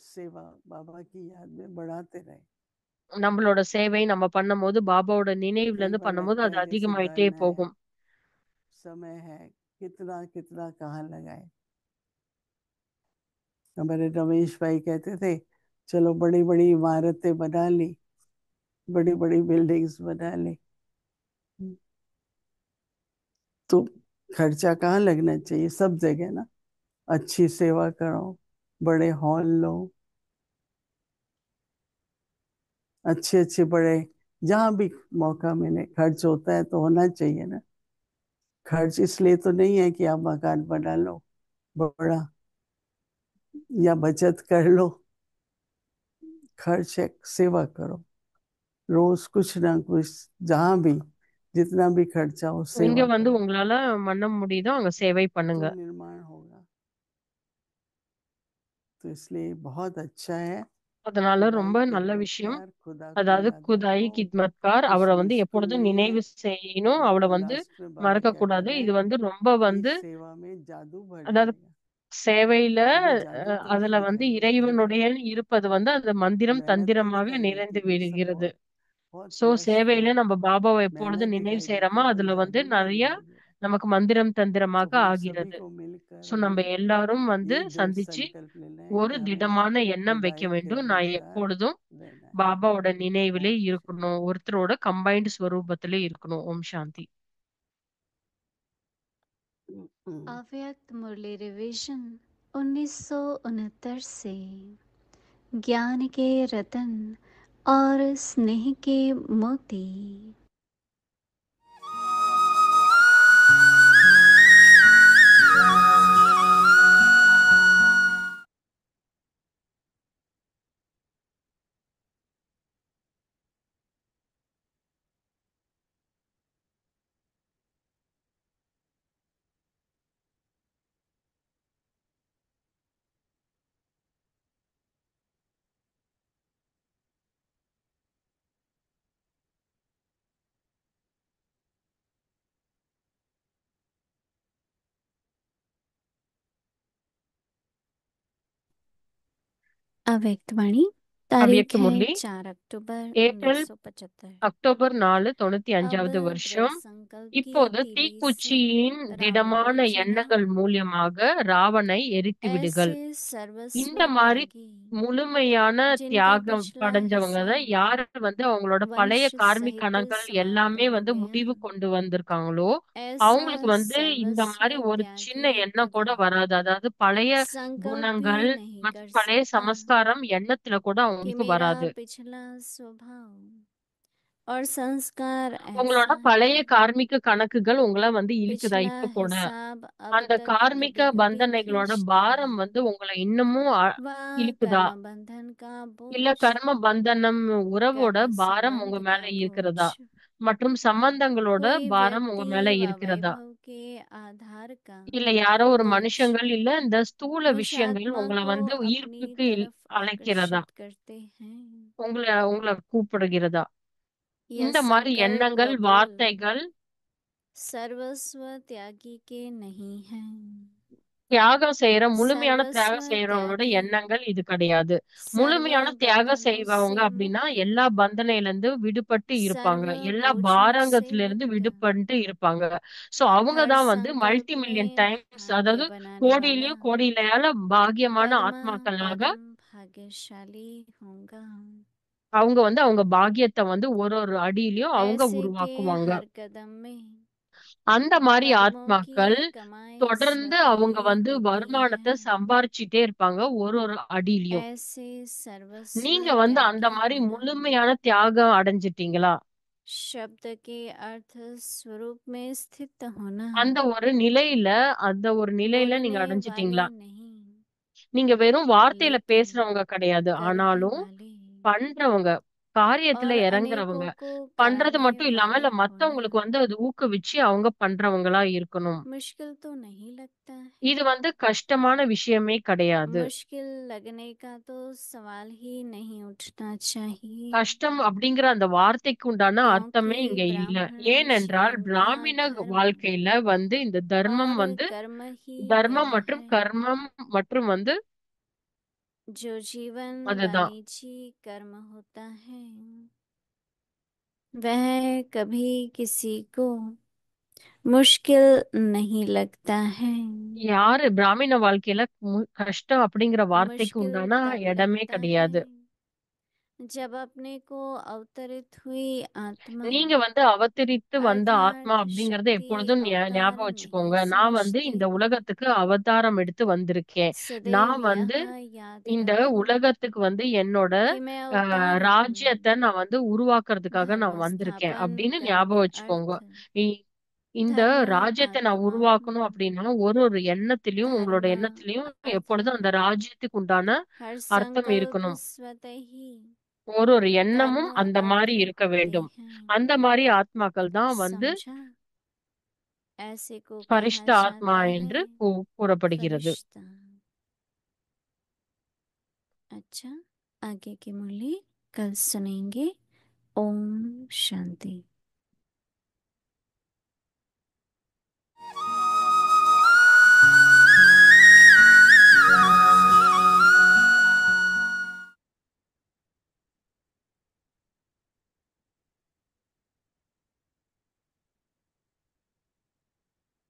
सेवा बाबा की याद में बढ़ाते रहे। நம்மளோட சேவை நம்ம பண்ணும்போது பாபாவோட நினைவுல कई இருந்து बार பண்ணும்போது लगता அது है जैसे அதிகமாயிட்டே धन है, போகும். समय है, कितना कितना कहाँ लगाए। हमारे रमेश भाई कहते थे चलो बड़ी बड़ी इमारतें बना ली, बड़ी बड़ी बिल्डिंग्स बना ली, तो खर्चा कहाँ लगना चाहिए, सब जगह ना। अच्छी सेवा करो, बड़े हॉल लो, अच्छे अच्छे बड़े, जहां भी मौका मिले खर्च होता है तो होना चाहिए ना। खर्च इसलिए तो नहीं है कि आप मकान बना लो बड़ा या बचत कर लो। खर्च है सेवा करो, रोज कुछ ना कुछ, जहां भी जितना भी खर्चा हो எங்க सेवा வந்து करो, உங்களால பண்ண முடியுதோ அங்க சேவை பண்ணுங்க. तो निर्माण होगा। तो इसलिए बहुत अच्छा है। அதனால खुदाई ரொம்ப நல்ல விஷயம். खिदमतगार, खुदा को அதாவது याद குதாய் रखो। கித்மத்கார், அவரை कुछ வந்து मुश्किल எப்பொழுதும் नहीं है। நினைவு செய்யணும், அவளை வந்து लास्ट में बाबा மறக்க क्या कर கூடாது. रहे இது हैं வந்து ரொம்ப कि வந்து सेवा में जादू भर அதாவது जाएगा। சேவையில अभी जादू तो नहीं அதுல வந்து दिखाई देता है ना, இறைவனுடைய இருப்பது வந்து அந்த மந்திரம் मेहनत तो தந்திரமாக दिखाई நிறைந்து देती है, सब விடுகிறது. बहुत बहुत சோ कष्ट है, சேவையில நம்ம பாபாவை எப்பொழுது मेहनत நினைவு दिखाई देती செய்யறோமோ है, पर அதுல வந்து जादू नहीं நிறைய दिखाई दे रहा। நமக்கு मந்திரம் तो தந்திரமாக हम सभी ஆகிறது. को मिलकर சோ अभी நம்ம எல்லாரும் வந்து यही दृढ़ சந்திச்சு संकल्प लेना है ஒரு कि हमें திடமான எண்ணம் வைக்க खुदाई வேண்டும். நான் खिदमतगार எப்பொழுதும் रहना है। பாபாவோட நினைவிலே ओम இருக்கணும், शांति। ஒருத்தரோட கம்பைன்டு ஸ்வரூபத்திலே இருக்கணும். ஓம் சாந்தி. अव्यक्त मुरली रिवीजन 1969 से ज्ञान के रतन और स्नेह के मोती। अव्यक्त वाणी तारीख அவ்யக்த है முரளி 4 अक्टूबर ஏப்ரல் 1975। அக்டோபர் 4 अब 95வது दृढ़ வருஷம். संकल्प की இப்போது तीली से தீக்குச்சியின் रावण को திடமான जीना। எண்ணங்கள் மூலியமாக ராவனை எரித்து விடுகள். ऐसे सर्वस्व இந்த மாதிரி त्यागी முழுமையான जिनका தியாகம் पिछला படைஞ்சவங்க தான் हिसाब யாரு வந்து அவங்களோட பழைய वंश கார்மிக் सहित கணக்குகள் समाप्त எல்லாமே हो வந்து गया। முடிவு கொண்டு வந்திருக்காங்களோ ऐसा அவங்களுக்கு வந்து இந்த सर्वस्व மாதிரி ஒரு சின்ன त्यागी எண்ணம் கூட कभी வராது. அதாவது பழைய संकल्प भी குணங்கள் नहीं कर மற்றும் பழைய सकता சமஸ்காரம் எண்ணத்துல கூட कि அவங்களுக்கு मेरा வராது. पिछला स्वभाव और संस्कार உங்களோட ऐसा है। பழைய கார்மிக கணக்குகள் உங்களை வந்து இழுக்குதா पिछला இப்ப கூட? हिसाब अब அந்த तक கார்மிக कभी कभी பந்தனைகளோட खींचता है। பாரம் வந்து உங்களை இன்னமும் वह இழுக்குதா? कर्म बंधन का இல்ல बोझ, கர்ம பந்தனம் உறவோட कर्म பாரம் உங்க संबंध மேல का இருக்கிறதா? बोझ। மற்றும் சம்பந்தங்களோட कोई பாரம் உங்க व्यक्ति மேல व இருக்கிறதா? वैभव के आधार का இல்ல யாரோ ஒரு बोझ மனுஷங்கள் இல்ல இந்த ஸ்தூல उस விஷயங்கள் आत्मा உங்களை को வந்து अपनी ஈர்ப்புக்கு तरफ அழைக்கிறதா? आकर्षित करते हैं। உங்களை உங்களை கூப்பிடுகிறதா? यह இந்த மாதிரி संकल्प எண்ணங்கள் व बल வார்த்தைகள் सर्वस्व त्यागी के नहीं हैं। தியாகம் செய்யற முழுமையான सर्वस्व தியாகம் செய்யறவங்களோட त्यागी எண்ணங்கள் இது கிடையாது. सर्व முழுமையான தியாகம் बंधनों செய்வங்க से அப்படின்னா मुक्त, எல்லா பந்தனையில இருந்து விடுபட்டு सर्व இருப்பாங்க, எல்லா बोझों से பாரங்கத்துல இருந்து मुक्त, விடுபட்டு இருப்பாங்க. சோ அவங்க हर தான் வந்து संकल्प மல்டி மில்லியன் में டைம்ஸ், भाग्य அதாவது बनाने वाला கோடியிலயும் கோடியிலால பாக்கியமான पद्मा ஆத்மாக்களாக पदम भाग्यशाली होगा। அவங்க வந்து அவங்க பாக்கியத்தை வந்து ஒரு ஒரு அடியிலயும் அவங்க ऐसे के உருவாக்குவாங்க. हर कदम में அந்த மாதிரி पद्मों की ஆத்மாக்கள் कमाई தொடர்ந்து அவங்க स्वतीली வந்து होती है। வருமானத்தை சம்பாரிச்சுட்டே இருப்பாங்க ஒரு ஒரு அடியிலயும். ऐसे सर्वस्व நீங்க வந்து அந்த त्यागी மாதிரி होना முழுமையான தியாகம் அடைஞ்சிட்டீங்களா? शब्द के अर्थ स्वरूप में स्थित होना, அந்த ஒரு நிலையில அந்த ஒரு நிலையில நீங்க बोलने वाले அடைஞ்சிட்டீங்களா? नहीं நீங்க வெறும் வார்த்தையில लेकिन பேசுறவங்க கிடையாது, करने ஆனாலும் वाले பண்றவங்க, காரியத்துல और இறங்குறவங்க. अनेकों को பண்றது कराने மட்டும் இல்லாம वाले இல்ல होना। மத்தவங்களுக்கு வந்து அது ஊக்குவிச்சு அவங்க பண்றவங்களா இருக்கணும். मुश्किल तो नहीं लगता है, இது வந்து கஷ்டமான விஷயமே கிடையாது. मुश्किल लगने का तो सवाल ही नहीं उठना चाहिए। கஷ்டம் அப்படிங்கிற அந்த வார்த்தைக்கு உண்டான क्योंकि அர்த்தமே இங்க இல்ல. ब्राह्मण ஏனென்றால் जीवन का பிராமண धर्म வாழ்க்கையில வந்து இந்த தர்மம் और வந்து कर्म ही தர்மம் धर्म மற்றும் है। கர்மம் மற்றும் வந்து जो जीवन அதுதான். वाणिज्य कर्म होता है वह कभी किसी को मुश्किल नहीं लगता है। யாரு பிராமண வாழ்க்கையில கஷ்டம் அப்படிங்கிற வார்த்தைக்கு मुश्किल உண்டான तब இடமே लगता है கிடையாது. जब अपने को अवतरित हुई आत्मा நீங்க அவதரித்து வந்த ஆத்மா अर्थात அப்படிங்கறத शक्ति எப்பொழுதும் अवतार ஞாபகம் नहीं வச்சுக்கோங்க. நான் समझते இந்த உலகத்துக்கு அவதாரம் எடுத்து வந்திருக்கேன். सदैव நான் यह याद இந்த रखो உலகத்துக்கு कि என்னோட मैं अवतार हूँ। ராஜ்யத்தை நான் உருவாக்குறதுக்காக धर्म நான் வந்திருக்கேன் स्थापन அப்படின்னு करने ஞாபகம் வச்சுக்கோங்க. अर्थ இ- இந்த धर्म ராஜ்யத்தை நான் आत्मा உருவாக்கணும் அப்படின்னா ஒரு ஒரு எண்ணத்திலயும் உங்களோட धर्म எண்ணத்திலயும் எப்பொழுதும் அந்த अर्थात ராஜ்யத்துக்கு உண்டான हर அர்த்தம் संकल्प இருக்கணும். स्वतः ही ஒரு ஒரு कर्म எண்ணமும் அந்த மாதிரி अर्थ இருக்க होते வேண்டும். हैं। அந்த மாதிரி ஆத்மாக்கள் தான் समझा? ऐसे को कहा பரிஷ்ட ஆத்மா जाता है என்று கூறப்படுகிறது. फरिश्ता। अच्छा, आगे की मुरली कल सुनेंगे। ओम शांति।